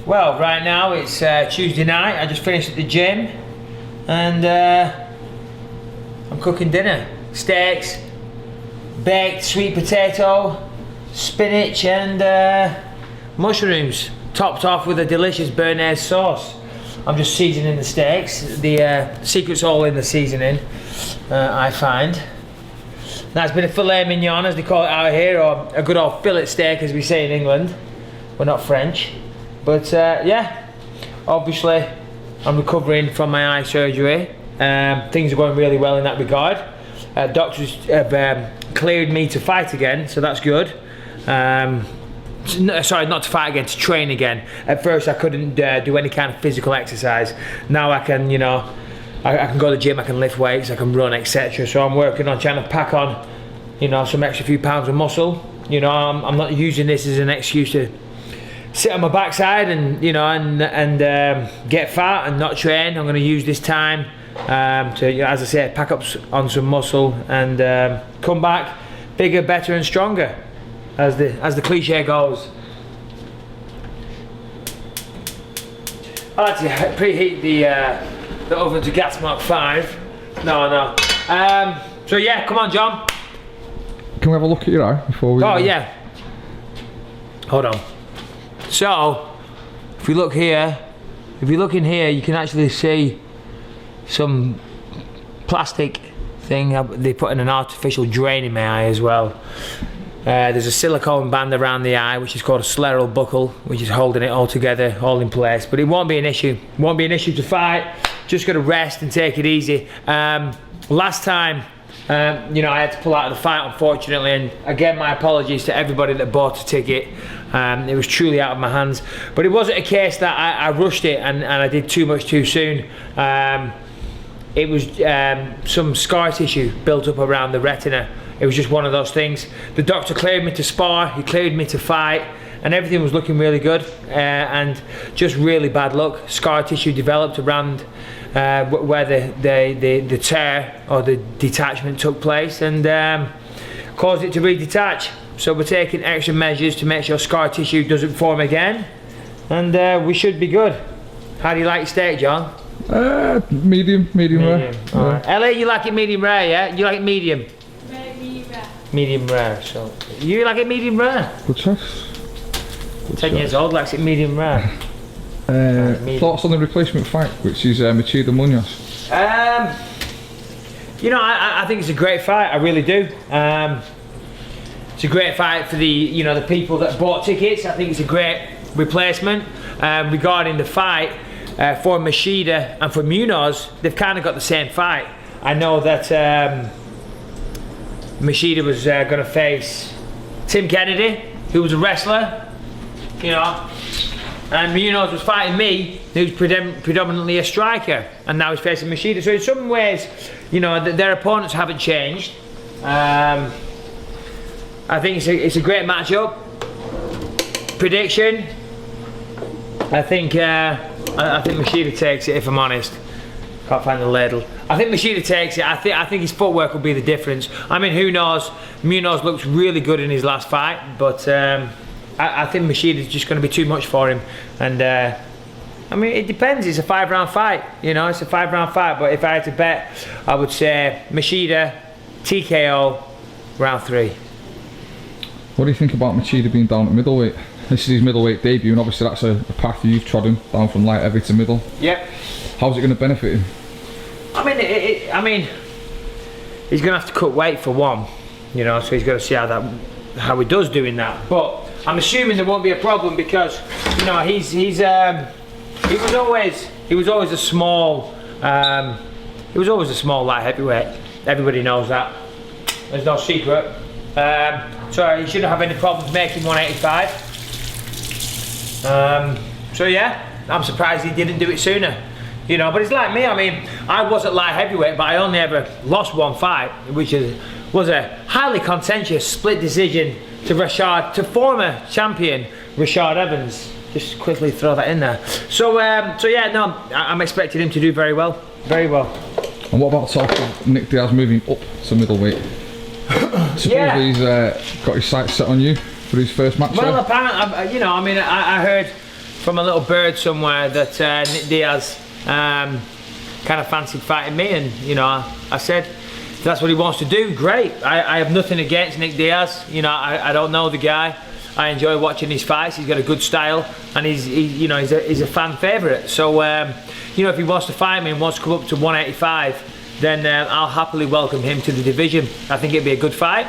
Well, right now it's Tuesday night. I just finished at the gym and I'm cooking dinner. Steaks, baked sweet potato, spinach and mushrooms, topped off with a delicious béarnaise sauce. I'm just seasoning the steaks. The secret's all in the seasoning, I find. That's been a filet mignon, as they call it out here, or a good old fillet steak, as we say in England. We're not French. But yeah, obviously I'm recovering from my eye surgery. Things are going really well in that regard. Doctors have cleared me to fight again, so that's good. Sorry, not to fight again, to train again. At first I couldn't do any kind of physical exercise. Now I can, you know, I can go to the gym, I can lift weights, I can run, etc. So I'm working on trying to pack on, you know, some extra few pounds of muscle. You know, I'm not using this as an excuse to sit on my backside and, you know, and get fat and not train. I'm going to use this time to, you know, as I said, pack up on some muscle and come back bigger, better, and stronger, as the cliche goes. I like to preheat the oven to gas mark 5. No. So yeah, come on, John. Can we have a look at your eye before we? Oh yeah. Hold on. So, if we look here, if you look in here, you can actually see some plastic thing. They put in an artificial drain in my eye as well. There's a silicone band around the eye, which is called a scleral buckle, which is holding it all together, all in place. But it won't be an issue. It won't be an issue to fight. Just gotta rest and take it easy. Last time, you know, I had to pull out of the fight, unfortunately, and again, my apologies to everybody that bought a ticket. It was truly out of my hands, but it wasn't a case that I rushed it and I did too much too soon. It was some scar tissue built up around the retina. It was just one of those things. The doctor cleared me to spar, he cleared me to fight, and everything was looking really good, and just really bad luck. Scar tissue developed around where the tear or the detachment took place, and caused it to redetach. So we're taking extra measures to make sure scar tissue doesn't form again, and we should be good. How do you like your steak, John? Medium rare. All right. Ellie, you like it medium rare, yeah? You like it medium? Medium rare. Medium rare. So you like it medium rare? Good choice. 10 years old likes it medium rare. Thoughts on the replacement fight, which is Machida Munoz? You know, I think it's a great fight. I really do. It's a great fight for the, you know, the people that bought tickets. I think it's a great replacement. Regarding the fight for Machida and for Munoz, they've kind of got the same fight. I know that Machida was going to face Tim Kennedy, who was a wrestler, you know, and Munoz was fighting me, who's predominantly a striker, and now he's facing Machida. So in some ways, you know, their opponents haven't changed. I think it's a great matchup. Prediction, I think Machida takes it, if I'm honest. Can't find the ladle. I think Machida takes it. I think his footwork will be the difference. I mean, who knows? Munoz looks really good in his last fight, but I think Machida's just going to be too much for him. And I mean, it depends. It's a 5-round fight. You know, it's a 5-round fight. But if I had to bet, I would say Machida, TKO, round 3. What do you think about Machida being down at middleweight? This is his middleweight debut, and obviously that's a path you've trodden, down from light heavy to middle. Yep. How's it going to benefit him? I mean, he's going to have to cut weight for one, you know, so he's got to see how he does doing that. But I'm assuming there won't be a problem because, you know, he was always a small light heavyweight. Everybody knows that. There's no secret. So he shouldn't have any problems making 185. So yeah, I'm surprised he didn't do it sooner. You know, but it's like me. I mean, I was at light heavyweight, but I only ever lost one fight, which was a highly contentious split decision to former champion Rashad Evans. Just quickly throw that in there. So yeah, no, I'm expecting him to do very well, very well. And what about talk of Nick Diaz moving up to middleweight? Supposedly he's got his sights set on you for his first match. Well, apparently, you know, I mean, I heard from a little bird somewhere that Nick Diaz kind of fancied fighting me, and you know, I said if that's what he wants to do, great. I have nothing against Nick Diaz. You know, I don't know the guy. I enjoy watching his fights. He's got a good style, and he's a fan favourite. So you know, if he wants to fight me and wants to come up to 185, then I'll happily welcome him to the division. I think it'd be a good fight.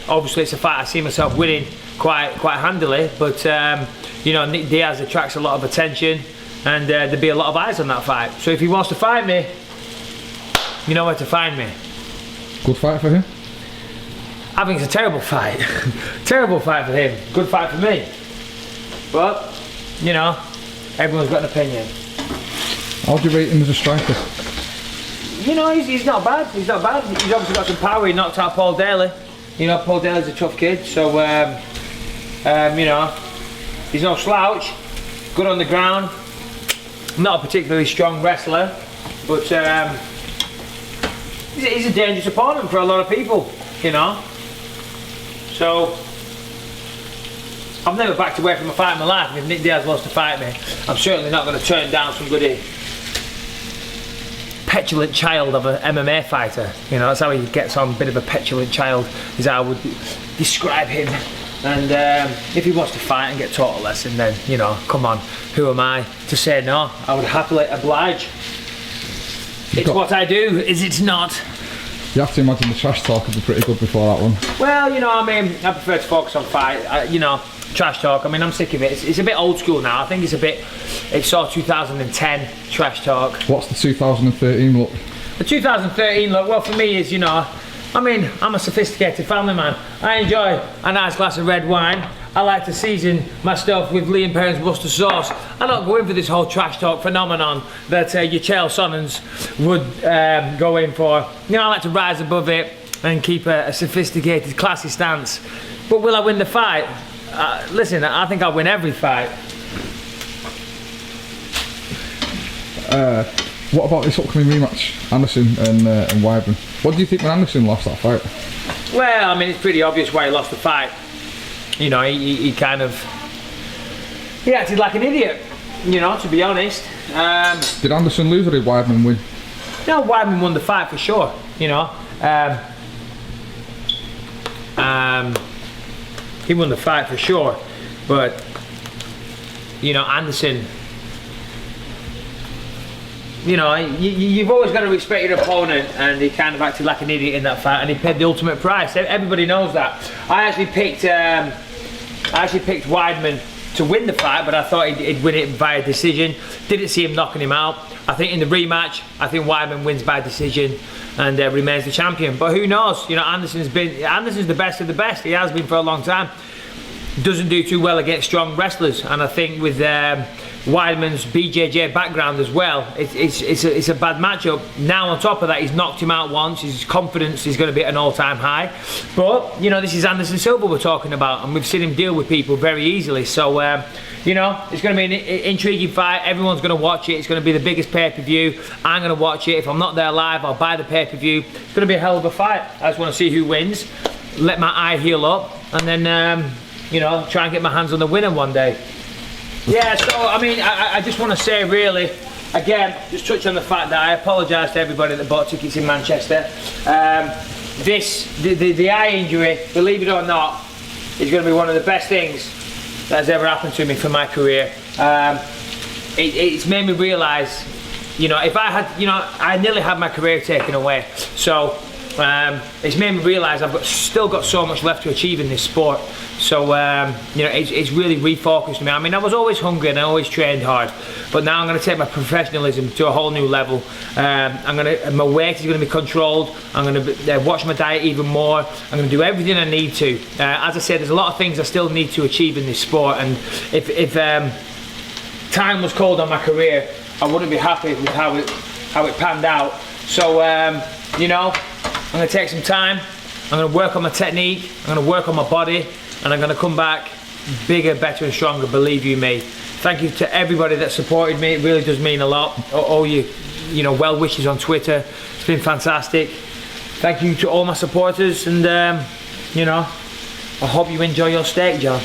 Obviously, it's a fight I see myself winning quite handily, but you know, Nick Diaz attracts a lot of attention, and there'd be a lot of eyes on that fight. So if he wants to fight me, you know where to find me. Good fight for him? I think it's a terrible fight. Terrible fight for him. Good fight for me. But, you know, everyone's got an opinion. How do you rate him as a striker? You know, he's not bad. He's not bad. He's obviously got some power. He knocked out Paul Daly. You know, Paul Daly's a tough kid. So, you know, he's no slouch. Good on the ground. Not a particularly strong wrestler. But he's a dangerous opponent for a lot of people, you know. So, I've never backed away from a fight in my life. If Nick Diaz wants to fight me, I'm certainly not going to turn down some goody petulant child of an MMA fighter. You know, that's how he gets on, a bit of a petulant child is how I would describe him. And if he wants to fight and get taught a lesson, then, you know, come on, who am I to say no? I would happily oblige. It's what I do, is it not? You have to imagine the trash talk would be pretty good before that one. Well, you know, I mean, I prefer to focus on fight. You know, trash talk, I mean, I'm sick of it. It's a bit old school now. I think it's sort of 2010 trash talk. What's the 2013 look? The 2013 look, well, for me is, you know, I mean, I'm a sophisticated family man. I enjoy a nice glass of red wine. I like to season my stuff with Liam Perrin's mustard sauce. I don't go in for this whole trash talk phenomenon that your Chael Sonnens would go in for. You know, I like to rise above it and keep a sophisticated, classy stance. But will I win the fight? Listen, I think I'll win every fight. What about this upcoming rematch, Anderson and Weidman? What do you think when Anderson lost that fight? Well, I mean, it's pretty obvious why he lost the fight. You know, he kind of, he acted like an idiot, you know, to be honest. Did Anderson lose or did Weidman win? No, Weidman won the fight for sure, you know. He won the fight for sure, but, you know, Anderson, you know, you've always got to respect your opponent, and he kind of acted like an idiot in that fight, and he paid the ultimate price. Everybody knows that. I actually picked Weidman to win the fight, but I thought he'd win it via decision. Didn't see him knocking him out. I think in the rematch, I think Weidman wins by decision and remains the champion. But who knows? You know, Anderson's the best of the best. He has been for a long time. Doesn't do too well against strong wrestlers, and I think with Weidman's BJJ background as well, it's a bad matchup. Now on top of that, he's knocked him out once. His confidence is going to be at an all-time high. But you know, this is Anderson Silva we're talking about, and we've seen him deal with people very easily. So you know, it's going to be an intriguing fight. Everyone's going to watch it. It's going to be the biggest pay-per-view. I'm going to watch it. If I'm not there live, I'll buy the pay-per-view. It's going to be a hell of a fight. I just want to see who wins. Let my eye heal up, and then you know, try and get my hands on the winner one day. Yeah, so I mean, I just want to say really, again, just touch on the fact that I apologise to everybody that bought tickets in Manchester. The eye injury, believe it or not, is going to be one of the best things that has ever happened to me for my career. It's made me realise, you know, if I had, you know, I nearly had my career taken away. So it's made me realise I've still got so much left to achieve in this sport. So you know, it's really refocused me. I mean, I was always hungry and I always trained hard, but now I'm going to take my professionalism to a whole new level. My weight is going to be controlled. I'm going to watch my diet even more. I'm going to do everything I need to. As I said, there's a lot of things I still need to achieve in this sport, and if time was called on my career, I wouldn't be happy with how it panned out. So you know, I'm going to take some time. I'm going to work on my technique. I'm going to work on my body. And I'm going to come back bigger, better and stronger, believe you me. Thank you to everybody that supported me. It really does mean a lot. All you know, well wishes on Twitter. It's been fantastic. Thank you to all my supporters, and you know, I hope you enjoy your steak, John.